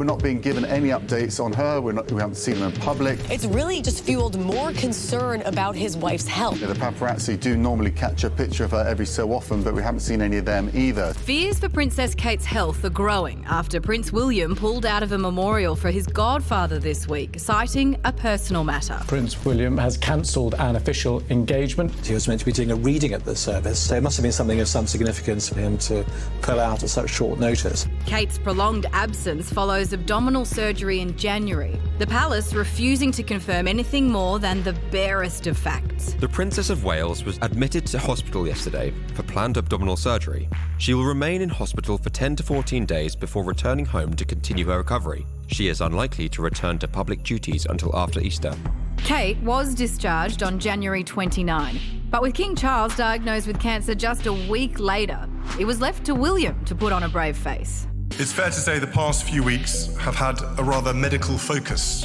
We're not being given any updates on her. We haven't seen her in public. It's really just fueled more concern about his wife's health. The paparazzi do normally catch a picture of her every so often, but we haven't seen any of them either. Fears for Princess Kate's health are growing after Prince William pulled out of a memorial for his godfather this week, citing a personal matter. Prince William has cancelled an official engagement. He was meant to be doing a reading at the service, so it must have been something of some significance for him to pull out at such short notice. Kate's prolonged absence follows abdominal surgery in January. The palace refusing to confirm anything more than the barest of facts. The Princess of Wales was admitted to hospital yesterday for planned abdominal surgery. She will remain in hospital for 10 to 14 days before returning home to continue her recovery. She is unlikely to return to public duties until after Easter. Kate was discharged on January 29, but with King Charles diagnosed with cancer just a week later, it was left to William to put on a brave face. It's fair to say the past few weeks have had a rather medical focus,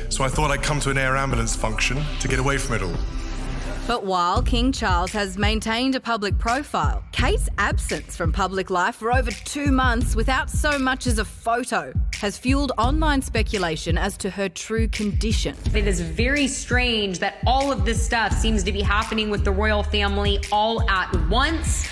so I thought I'd come to an air ambulance function to get away from it all. But while King Charles has maintained a public profile, Kate's absence from public life for over 2 months without so much as a photo has fueled online speculation as to her true condition. It is very strange that all of this stuff seems to be happening with the royal family all at once.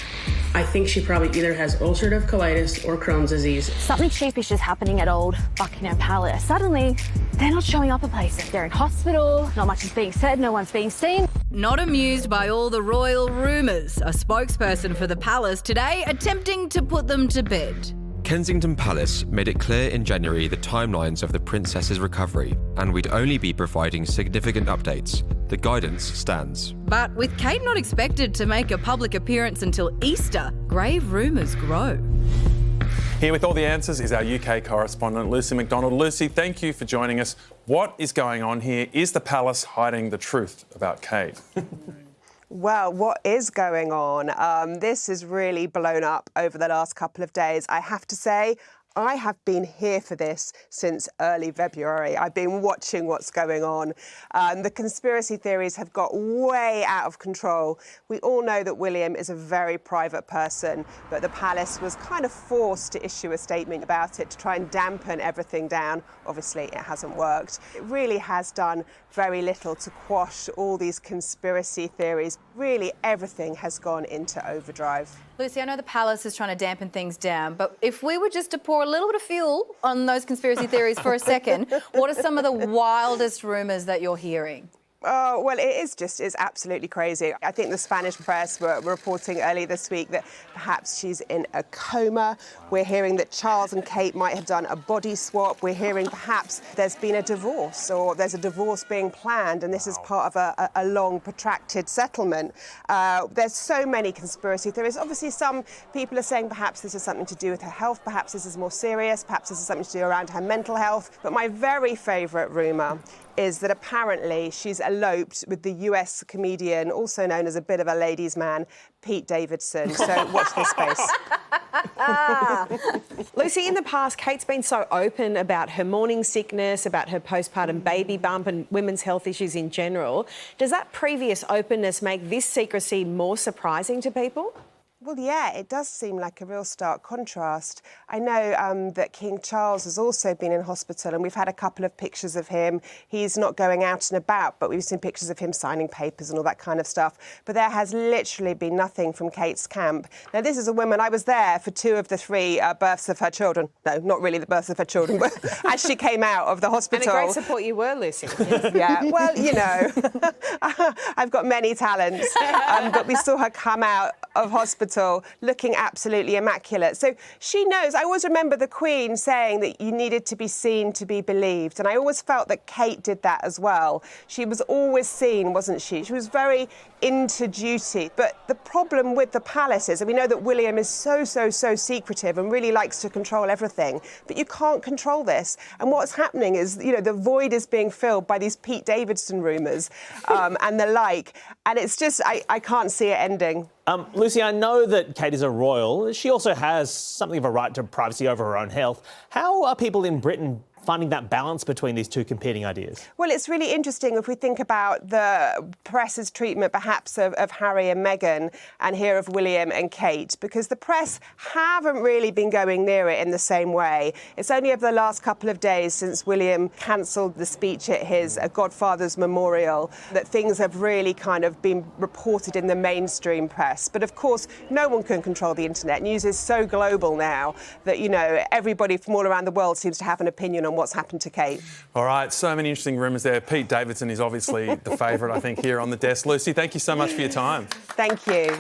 I think she probably either has ulcerative colitis or Crohn's disease. Something sheepish is happening at old Buckingham Palace. Suddenly, they're not showing up at places. They're in hospital, not much is being said, no one's being seen. Not amused by all the royal rumours, a spokesperson for the palace today attempting to put them to bed. Kensington Palace made it clear in January the timelines of the princess's recovery, and we'd only be providing significant updates. The guidance stands. But with Kate not expected to make a public appearance until Easter, grave rumours grow. Here with all the answers is our UK correspondent, Lucy Mcdonald. Lucy, thank you for joining us. What is going on here? Is the palace hiding the truth about Kate? Well, what is going on? This has really blown up over the last couple of days. I have to say, I have been here for this since early February. I've been watching what's going on. The conspiracy theories have got way out of control. We all know that William is a very private person, but the palace was kind of forced to issue a statement about it to try and dampen everything down. Obviously, it hasn't worked. It really has done very little to quash all these conspiracy theories. Really, everything has gone into overdrive. Lucy, I know the palace is trying to dampen things down, but if we were just to pour a little bit of fuel on those conspiracy theories for a second, what are some of the wildest rumours that you're hearing? Oh, well, it's absolutely crazy. I think the Spanish press were reporting early this week that perhaps she's in a coma. We're hearing that Charles and Kate might have done a body swap. We're hearing perhaps there's been a divorce or there's a divorce being planned and this is part of a long, protracted settlement. There's so many conspiracy theories. Obviously, some people are saying perhaps this is something to do with her health, perhaps this is more serious, perhaps this is something to do around her mental health. But my very favourite rumour is that apparently she's eloped with the US comedian, also known as a bit of a ladies' man, Pete Davidson. So watch this space. Lucy, in the past, Kate's been so open about her morning sickness, about her postpartum baby bump and women's health issues in general. Does that previous openness make this secrecy more surprising to people? Well, yeah, it does seem like a real stark contrast. I know that King Charles has also been in hospital and we've had a couple of pictures of him. He's not going out and about, but we've seen pictures of him signing papers and all that kind of stuff. But there has literally been nothing from Kate's camp. Now, this is a woman, I was there for 2 of the 3 births of her children. No, not really the births of her children, but as she came out of the hospital. And a great support you were, Lucy. Yeah, well, you know, I've got many talents, but we saw her come out of hospital looking absolutely immaculate. So she knows. I always remember the Queen saying that you needed to be seen to be believed. And I always felt that Kate did that as well. She was always seen, wasn't she? She was very into duty. But the problem with the palace is, and we know that William is so secretive and really likes to control everything, but you can't control this. And what's happening is, you know, the void is being filled by these Pete Davidson rumours and the like. And it's just, I can't see it ending. Lucy, I know that Kate is a royal. She also has something of a right to privacy over her own health. How are people in Britain finding that balance between these two competing ideas? Well, it's really interesting if we think about the press's treatment perhaps of Harry and Meghan and here of William and Kate, because the press haven't really been going near it in the same way. It's only over the last couple of days since William cancelled the speech at his godfather's memorial that things have really kind of been reported in the mainstream press. But of course, no one can control the internet. News is so global now that, you know, everybody from all around the world seems to have an opinion on what's happened to Kate. All right, so many interesting rumours there. Pete Davidson is obviously the favourite, I think, here on the desk. Lucy, thank you so much for your time. Thank you.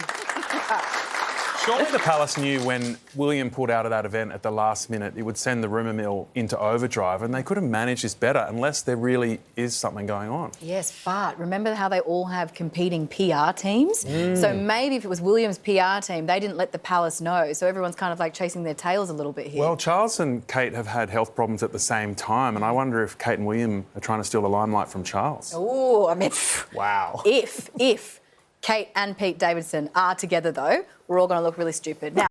Surely the Palace knew when William pulled out of that event at the last minute, it would send the rumour mill into overdrive, and they could have managed this better unless there really is something going on. Yes, but remember how they all have competing PR teams? So maybe if it was William's PR team, they didn't let the Palace know, so everyone's kind of like chasing their tails a little bit here. Well, Charles and Kate have had health problems at the same time, and I wonder if Kate and William are trying to steal the limelight from Charles. Oh, I mean... Wow. If Kate and Pete Davidson are together, though, we're all going to look really stupid. Now,